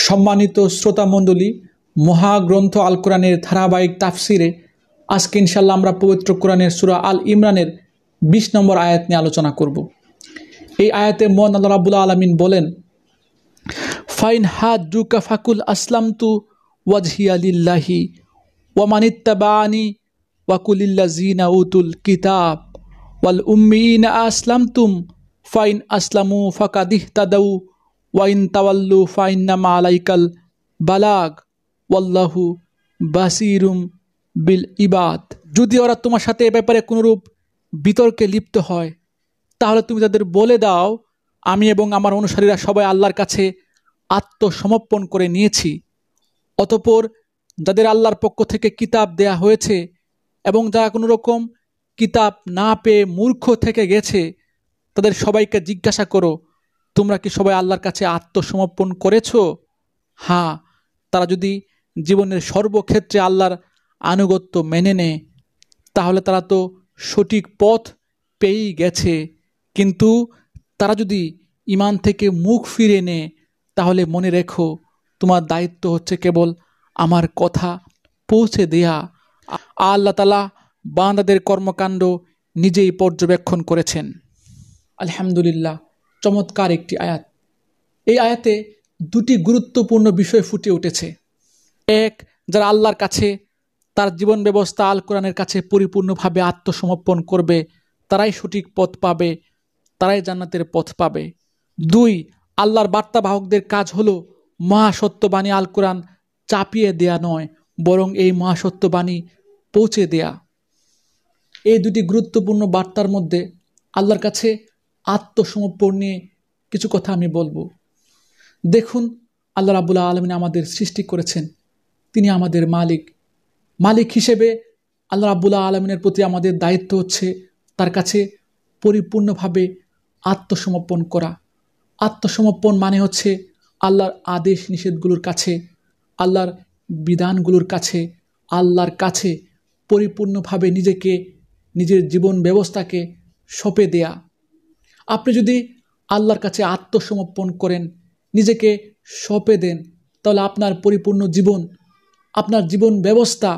সম্মানিত শ্রোতামণ্ডলী, মহাগ্রন্থ আল কোরআনের ধারাবাহিক তাফসিরে আজকে ইনশাল্লাহ আমরা পবিত্র কোরআনের সূরা আল ইমরানের ২০ নম্বর আয়াত নিয়ে আলোচনা করব। এই আয়াতে মহান আল্লাহ রাব্বুল আলামিন বলেন, ফাইন হাজ্জুকা ফাকুল আসলামতু ওয়াজহিয়া লিল্লাহি ওয়া মানিত্তাবাআনি ওয়া কুলিল্লাযিনা উতুল কিতাব ওয়াল উম্মিয়িনা আসলামতুম ফাইন আসলামু ফাকাদিহতাদাউ ওয়া ইন তাওয়াল্লু ফাইন্নামা আলাইকাল বালাগ ওয়াল্লাহু বাসীরুম বিল ইবাদ। যদি ওরা তোমার সাথে এ ব্যাপারে কোনরূপ বিতর্কে লিপ্ত হয়, তাহলে তুমি তাদের বলে দাও, আমি এবং আমার অনুসারীরা সবাই আল্লাহর কাছে আত্মসমর্পণ করে নিয়েছি। অতঃপর যাদের আল্লাহর পক্ষ থেকে কিতাব দেয়া হয়েছে এবং যারা কোনো রকম কিতাব না পেয়ে মূর্খ থেকে গেছে, তাদের সবাইকে জিজ্ঞাসা করো, তোমরা কি সবাই আল্লাহর কাছে আত্মসমর্পণ করেছো? হ্যাঁ, তারা যদি জীবনের সর্বক্ষেত্রে আল্লাহর আনুগত্য মেনে নেয়, তাহলে তারা তো সঠিক পথ পেয়েই গেছে। কিন্তু তারা যদি ঈমান থেকে মুখ ফিরে নেয়, তাহলে মনে রেখো, তোমার দায়িত্ব হচ্ছে কেবল আমার কথা পৌঁছে দেয়া। আল্লাহ তাআলা বান্দাদের কর্মকাণ্ড নিজেই পর্যবেক্ষণ করেছেন। আলহামদুলিল্লাহ, চমৎকার একটি আয়াত। এই আয়াতে দুটি গুরুত্বপূর্ণ বিষয় ফুটে উঠেছে। এক, যারা আল্লাহর কাছে তার জীবন ব্যবস্থা আল কোরআনের কাছে পরিপূর্ণভাবে আত্মসমর্পণ করবে, তারাই সঠিক পথ পাবে, তারাই জান্নাতের পথ পাবে। দুই, আল্লাহর বার্তাবাহকদের কাজ হলো মহাসত্যবাণী আল কোরআন চাপিয়ে দেয়া নয়, বরং এই মহাসত্যবাণী পৌঁছে দেয়া। এই দুটি গুরুত্বপূর্ণ বার্তার মধ্যে আল্লাহর কাছে আত্মসমর্পণ নিয়ে কিছু কথা আমি বলবো। দেখুন, আল্লাহ রাব্বুল আলামিন আমাদের সৃষ্টি করেছেন, তিনি আমাদের মালিক হিসেবে আল্লাহ রাব্বুল আলামিনের প্রতি আমাদের দায়িত্ব হচ্ছে তার কাছে পরিপূর্ণভাবে আত্মসমর্পণ করা। আত্মসমর্পণ মানে হচ্ছে আল্লাহর আদেশ নিষেধগুলোর কাছে, আল্লাহর বিধানগুলোর কাছে, আল্লাহর কাছে পরিপূর্ণভাবে নিজেকে, নিজের জীবন ব্যবস্থাকে সঁপে দেয়া। আপনি যদি আল্লাহর কাছে আত্মসমর্পণ করেন, নিজেকে সঁপে দেন, তাহলে আপনার পরিপূর্ণ জীবন, আপনার জীবন ব্যবস্থা,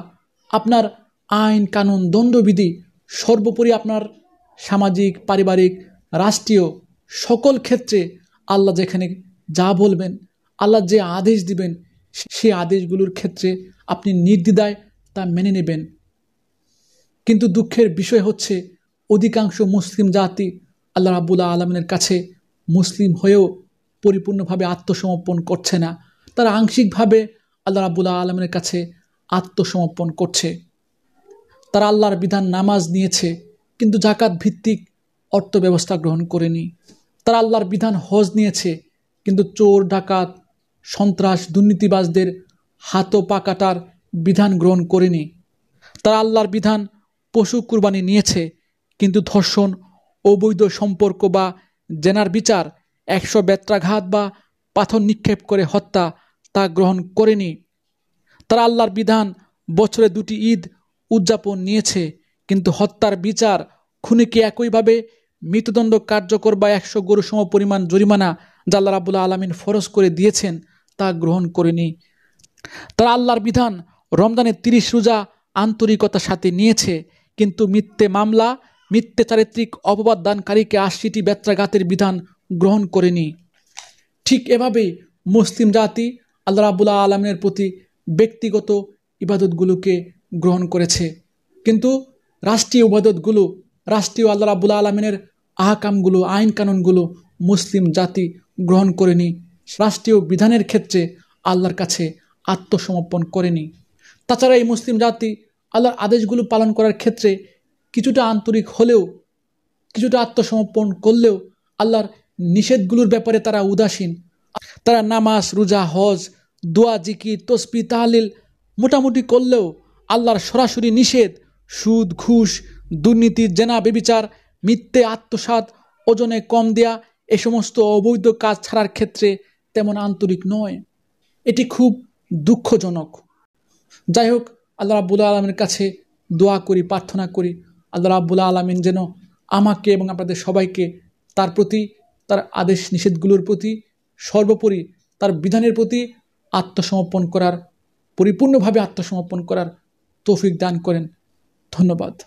আপনার আইন কানুন দণ্ডবিধি, সর্বোপরি আপনার সামাজিক, পারিবারিক, রাষ্ট্রীয় সকল ক্ষেত্রে আল্লাহ যেখানে যা বলবেন, আল্লাহ যে আদেশ দিবেন, সেই আদেশগুলোর ক্ষেত্রে আপনি নির্দ্বিধায় তা মেনে নেবেন। কিন্তু দুঃখের বিষয় হচ্ছে অধিকাংশ মুসলিম জাতি আল্লাহ রাব্বুল আলামিনের কাছে মুসলিম হয়েও পরিপূর্ণভাবে আত্মসমর্পণ করছে না। তারা আংশিকভাবে আল্লাহ রাব্বুল আলামিনের কাছে আত্মসমর্পণ করছে। তারা আল্লাহর বিধান নামাজ নিয়েছে, কিন্তু জাকাত ভিত্তিক অর্থ ব্যবস্থা গ্রহণ করেনি। তারা আল্লাহর বিধান হজ নিয়েছে, কিন্তু চোর, ডাকাত, সন্ত্রাস, দুর্নীতিবাজদের হাত পা কাটার বিধান গ্রহণ করেনি। তারা আল্লাহর বিধান পশু কুরবানি নিয়েছে, কিন্তু ধর্ষণ, অবৈধ সম্পর্ক বা জেনার বিচার, 100 বেত্রাঘাত বা পাথর নিক্ষেপ করে হত্যা, তা গ্রহণ করেনি। তারা আল্লাহর বিধান বছরে 2টি ঈদ উদযাপন নিয়েছে, কিন্তু হত্যার বিচার, খুনিকে একইভাবে মৃত্যুদণ্ড কার্যকর বা 100 গরু সম পরিমাণ জরিমানা যা আল্লাহ রাব্বুল আলামিন ফরজ করে দিয়েছেন, তা গ্রহণ করেনি। তারা আল্লাহর বিধান রমজানে 30 রোজা আন্তরিকতার সাথে নিয়েছে, কিন্তু মিথ্যে মামলা, মিথ্যে চারিত্রিক অপবাদ দানকারীকে 80টি বেত্রাঘাতের বিধান গ্রহণ করেনি। ঠিক এভাবেই মুসলিম জাতি আল্লাহ রাব্বুল আলামিনের প্রতি ব্যক্তিগত ইবাদতগুলোকে গ্রহণ করেছে, কিন্তু রাষ্ট্রীয় ইবাদতগুলো, রাষ্ট্রীয় আল্লাহ রাব্বুল আলামিনের আহকামগুলো, আইন কানুনগুলো মুসলিম জাতি গ্রহণ করেনি। রাষ্ট্রীয় বিধানের ক্ষেত্রে আল্লাহর কাছে আত্মসমর্পণ করেনি। তাছাড়া এই মুসলিম জাতি আল্লাহর আদেশগুলো পালন করার ক্ষেত্রে কিছুটা আন্তরিক হলেও, কিছুটা আত্মসমর্পণ করলেও আল্লাহর নিষেধগুলোর ব্যাপারে তারা উদাসীন। তারা নামাজ, রোজা, হজ, দোয়া, জিকির, তসবিহ, তাহলিল মোটামুটি করলেও আল্লাহর সরাসরি নিষেধ, সুদ, ঘুষ, দুর্নীতি, জেনা, ব্যভিচার, মিথ্যে আত্মসাৎ, ওজনে কম দেয়া, এ সমস্ত অবৈধ কাজ ছাড়ার ক্ষেত্রে তেমন আন্তরিক নয়। এটি খুব দুঃখজনক। যাই হোক, আল্লাহ রাব্বুল আলামিনের কাছে দোয়া করি, প্রার্থনা করি, আল্লাহ রাব্বুল আলামিন যেন আমাকে এবং আপনাদের সবাইকে তার প্রতি, তার আদেশ নিষেধগুলোর প্রতি, সর্বোপরি তার বিধানের প্রতি আত্মসমর্পণ করার, পরিপূর্ণভাবে আত্মসমর্পণ করার তৌফিক দান করেন। ধন্যবাদ।